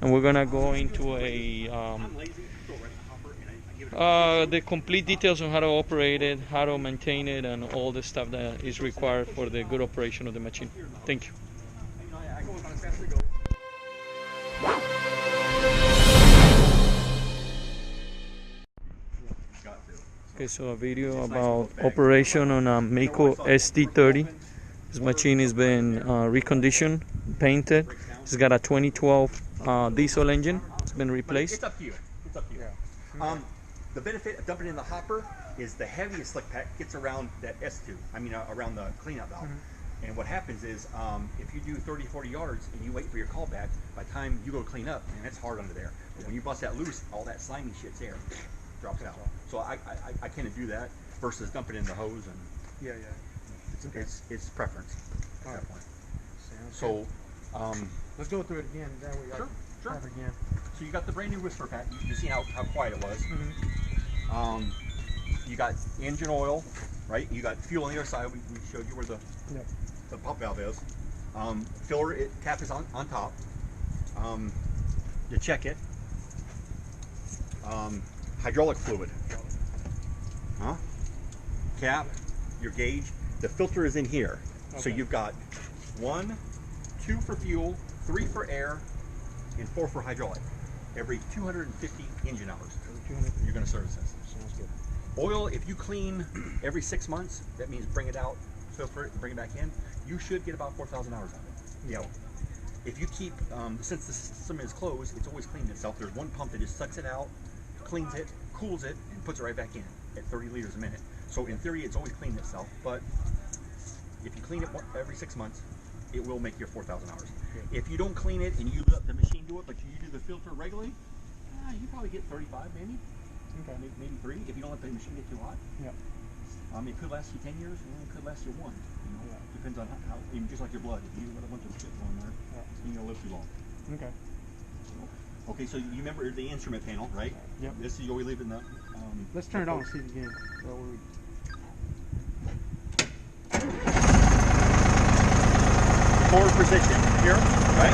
and we're gonna go into a the complete details on how to operate it, how to maintain it, and all the stuff that is required for the good operation of the machine. Thank you. Okay, so a video about operation on a Mayco ST30. This machine has been reconditioned, painted. It's got a 2012 diesel engine. It's been replaced. It's up to you. It's up to you. The benefit of dumping in the hopper is the heaviest slick pack gets around that S2. I mean, around the cleanout valve. And what happens is, if you do 30, 40 yards and you wait for your call back, by the time you go clean up, man, it's hard under there. But when you bust that loose, all that slimy shit's there, drops out. So I can't do that versus dumping in the hose and it's preference at that point. So let's go through it again. That way sure. Have it again. So you got the brand new whisper pack. You see how quiet it was. You got engine oil, right? You got fuel on the other side. We showed you where the pump valve is. Filler cap is on top. To check it. Hydraulic fluid. Cap, your gauge. The filter is in here. So you've got 1, 2 for fuel, 3 for air, and 4 for hydraulic. Every 250 engine hours, you're going to service this. Sounds good. Oil, if you clean every 6 months, that means bring it out, filter it, and bring it back in. You should get about 4,000 hours out of it. Yeah. If you keep, since the system is closed, it's always cleaning itself. There's one pump that just sucks it out, cleans it, cools it, and puts it right back in at 30 liters a minute. So in theory, it's always cleaning itself. But if you clean it every 6 months, it will make your 4,000 hours. Good. If you don't clean it and you let the machine do it, but you do the filter regularly, you probably get 35 maybe. Okay. Maybe 3 if you don't let the machine get too hot. Yeah. It could last you 10 years, and it could last you 1. You know, depends on how, even just like your blood. If you let a bunch of shit go in there, you're gonna live too long. Okay. Okay, so you remember the instrument panel, right? Yep. This is we leave in the. Let's turn it on and see it again. Forward position here, right?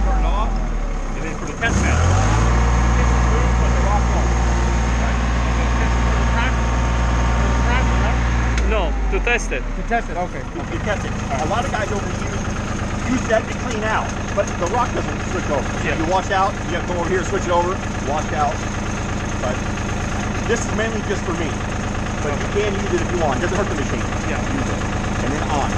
Turn it off, and then for the test method, it's smooth but the rock won't. Right? No, to test it. To test it, okay. To test it. A lot of guys over here use that to clean out, but the rock doesn't switch over. Yeah. You wash out, you have to go over here, switch it over, wash out. But this is mainly just for me. But you can use it if you want. It doesn't hurt the machine. Yeah. Use it. And then on.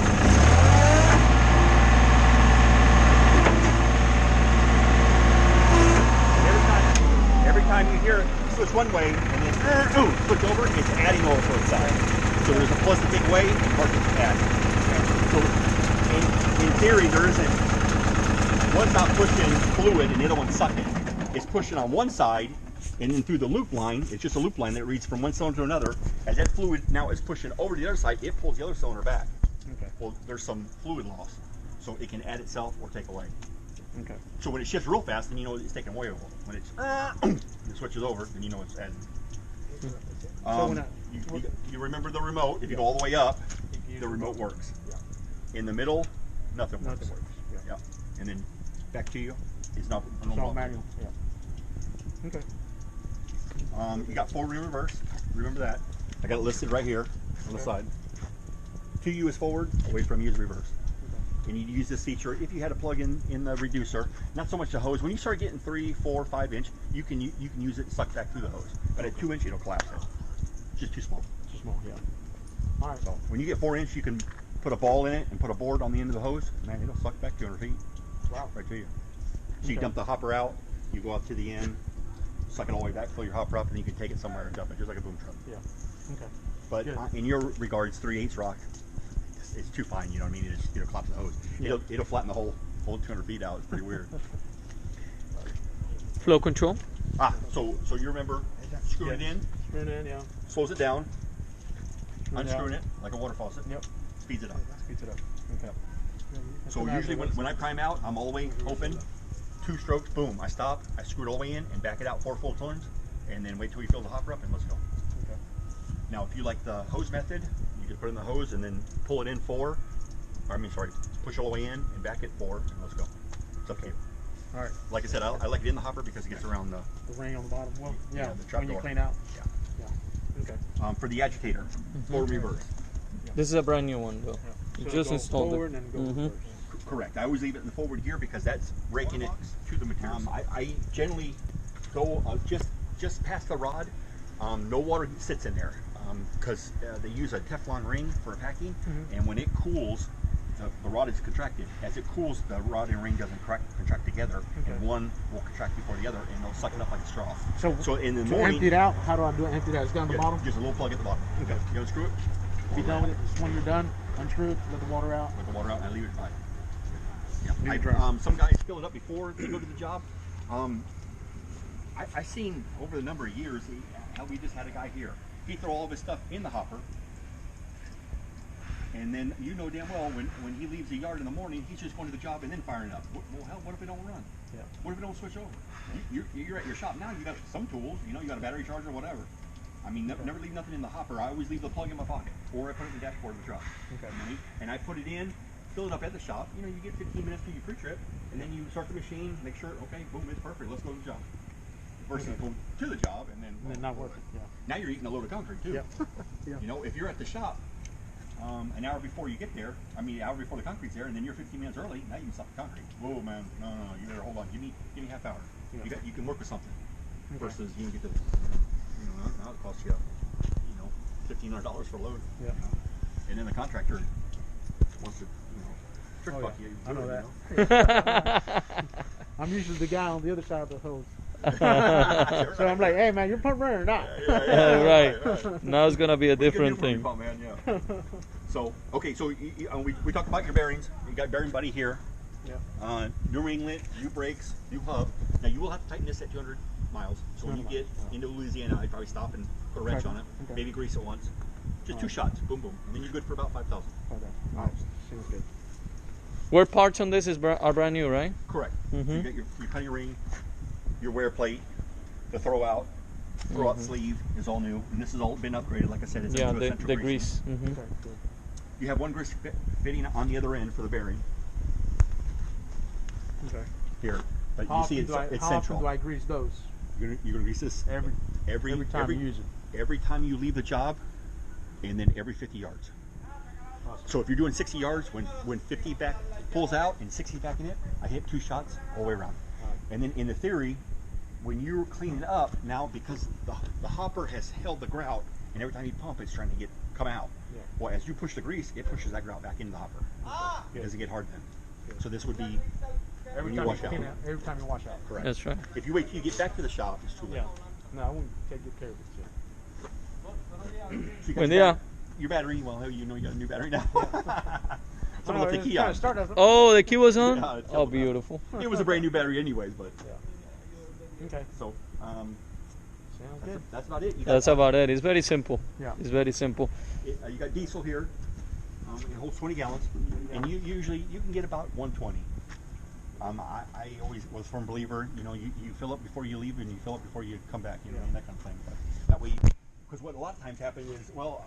And every time you hear it switch one way and then switch over, it's adding oil to itself. So there's a plus to take away and part to add. So in theory, there isn't, one's not pushing fluid and the other one's sucking. It's pushing on one side, and then through the loop line, it's just a loop line that reads from one cylinder to another. As that fluid now is pushing over to the other side, it pulls the other cylinder back. Okay. Well, there's some fluid loss, so it can add itself or take away. Okay. So when it shifts real fast, then you know it's taking away. When it switches over, then you know it's adding. You remember the remote. If you go all the way up, the remote works. Yeah. In the middle, nothing works. Yeah. And then back to you. It's not manual. Yeah. Okay. You got forward and reverse. Remember that. I got it listed right here on the side. To you is forward, away from you is reverse. Okay. And you use this feature if you had a plug in the reducer. Not so much the hose. When you start getting 3, 4, 5 inch, you can use it and suck back through the hose. But at 2 inch, it'll collapse it. It's just too small. Too small. Yeah. All right. So when you get 4 inch, you can put a ball in it and put a board on the end of the hose. Man, it'll suck back 200 feet. Wow. Right to you. So you dump the hopper out. You go out to the end. Suck it all the way back, fill your hopper up, and you can take it somewhere and dump it, just like a boom truck. Yeah. Okay. But in your regards, 3/8 rock, it's too fine. You know what I mean? It'll collapse the hose. Yeah. It'll flatten the whole 200 feet out. It's pretty weird. Flow control. So you remember screwing it in? Screwing it in, yeah. Slows it down. Unscrewing it like a water faucet. Yep. Speeds it up. Speeds it up. Okay. So usually when I prime out, I'm all the way open. 2 strokes, boom, I stop, I screw it all the way in and back it out 4 full turns, and then wait till you fill the hopper up and let's go. Okay. Now if you like the hose method, you can put in the hose and then pull it in 4, push all the way in and back it forward, and let's go. It's up to you. All right. Like I said, I like it in the hopper because it gets around the ring on the bottom. Well, yeah, the trap when you door. clean out. Yeah. Yeah. Okay. For the agitator, forward reverse. This is a brand new one though. Yeah. You So just go installed forward it. and then go reverse. Correct. I always leave it in the forward gear because that's raking it to the material. I generally go just past the rod. No water sits in there because they use a Teflon ring for packing, and when it cools, the rod is contracted. As it cools, the rod and ring doesn't contract together, and one will contract before the other, and they'll suck it up like a straw. So in the morning, empty it out. How do I do it? Empty it out. It's down the bottom. Just a little plug at the bottom. Okay. You unscrew it. Be done with it. Just when you're done, unscrew it. Let the water out. Let the water out, and I leave it by. Leave it dry. Some guys fill it up before they go to the job. I've seen over the number of years, we just had a guy here. He throw all of his stuff in the hopper, and then you know damn well when he leaves the yard in the morning, he's just going to the job and then firing it up. Well, hell, what if it don't run? Yeah. What if it don't switch over? You're at your shop now. You got some tools. You know, you got a battery charger, or whatever. I mean, never leave nothing in the hopper. I always leave the plug in my pocket, or I put it in the dashboard of the truck. Okay. And I put it in, fill it up at the shop. You know, you get 15 minutes to your pre-trip, and then you start the machine, make sure, okay, boom, it's perfect. Let's go to the job. Versus go to the job and then not working. Yeah. Now you're eating a load of concrete too. Yep. Yeah. You know, if you're at the shop an hour before you get there, an hour before the concrete's there, and then you're 15 minutes early, now you can stop the concrete. Whoa, man, no, you better hold on. Give me half hour. Yeah. You can work with something. Okay. Versus you can get the, now it costs you, $1,500 for a load. Yeah. And then the contractor wants to, trick fuck you. I know that. that. I'm usually the guy on the other side of the hose. So I'm like, hey man, you're pump running or not? Right. Now it's gonna be a different thing. Pump, man, yeah. So okay, so we talked about your bearings. You got bearing buddy here. Yeah. New ringlet, new brakes, new hub. Now you will have to tighten this at 200 miles. So when you get into Louisiana, I'd probably stop and put a wrench on it. Okay. Maybe grease it once. Just 2 shots, boom, boom, and then you're good for about 5,000. Okay. All right. Seems good. Where parts on this are brand new, right? Correct. So you got your penny ring, your wear plate, the throw out sleeve is all new, and this has all been upgraded. Like I said, it's into a central the grease. grease. Okay. Good. You have one grease fitting on the other end for the bearing Okay. here, but How you see often it's how central. often do I grease those? You're gonna grease this Every time you use it. every time you leave the job, and then every 50 yards. Awesome. So if you're doing 60 yards, when 50 back pulls out and 60 back in it, I hit 2 shots all the way around. Right. And then in the theory, when you're cleaning up now, because the hopper has held the grout, and every time you pump, it's trying to come out. Yeah. Well, as you push the grease, it pushes that grout back into the hopper. It doesn't get hard then. Good. So this would be Every when time you wash out. clean out. Every time you wash out. Correct. That's right. If you wait till you get back to the shop, it's too late. Yeah. No, I won't take good care of it. So you got Buen your día. Your battery, well, you know you got a new battery now. Someone left the key on. Oh, the key was on? Yeah, it's Oh, on. beautiful. It was a brand new battery anyways, but Yeah. Okay. so Sounds good. that's about it. You That's about it. It's very simple. Yeah. It's very simple. You got diesel here. It holds 20 gallons, and you can get about 120. I always was a firm believer. You fill up before you leave, and you fill up before you come back. And that kind of thing. But that way. Because what a lot of times happens is, well,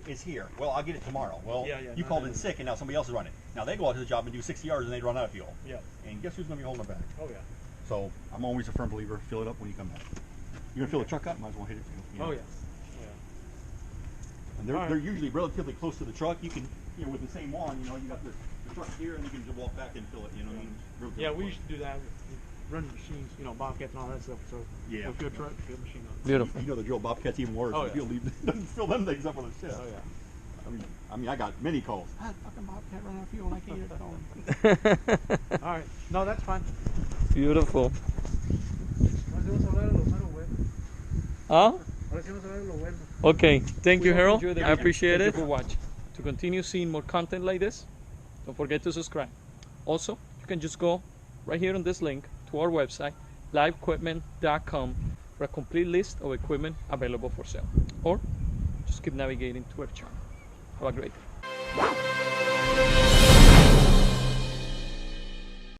it's here. Well, I'll get it tomorrow. Well, you called in sick, and now somebody else is running. Now they go out to the job and do 60 yards, and they run out of fuel. Yeah. And guess who's going to be holding it back? Oh yeah. So I'm always a firm believer. Fill it up when you come back. You're going to fill the truck up, might as well hit it. Oh yeah. And they're usually relatively close to the truck. You can, with the same one, you got the truck here, and you can just walk back and fill it. You know what I mean? Relatively Yeah, we close. used to do that. Running machines, Bobcats and all that stuff. So Yeah. with good truck, good machine on it. Beautiful. You know the drill. Bobcat's even worse. Oh, If yeah. you fill them things up on a ship. Oh yeah. I mean, I got many calls. Ah, fucking Bobcat running out of fuel, and I can't get it going. All right. No, that's fine. Beautiful. Huh? Okay. Thank you, Harold. I appreciate it. Thank you for watching. To continue seeing more content like this, don't forget to subscribe. Also, you can just go right here on this link to our website, liveequipment.com, for a complete list of equipment available for sale. Or just keep navigating to our channel. Have a great day.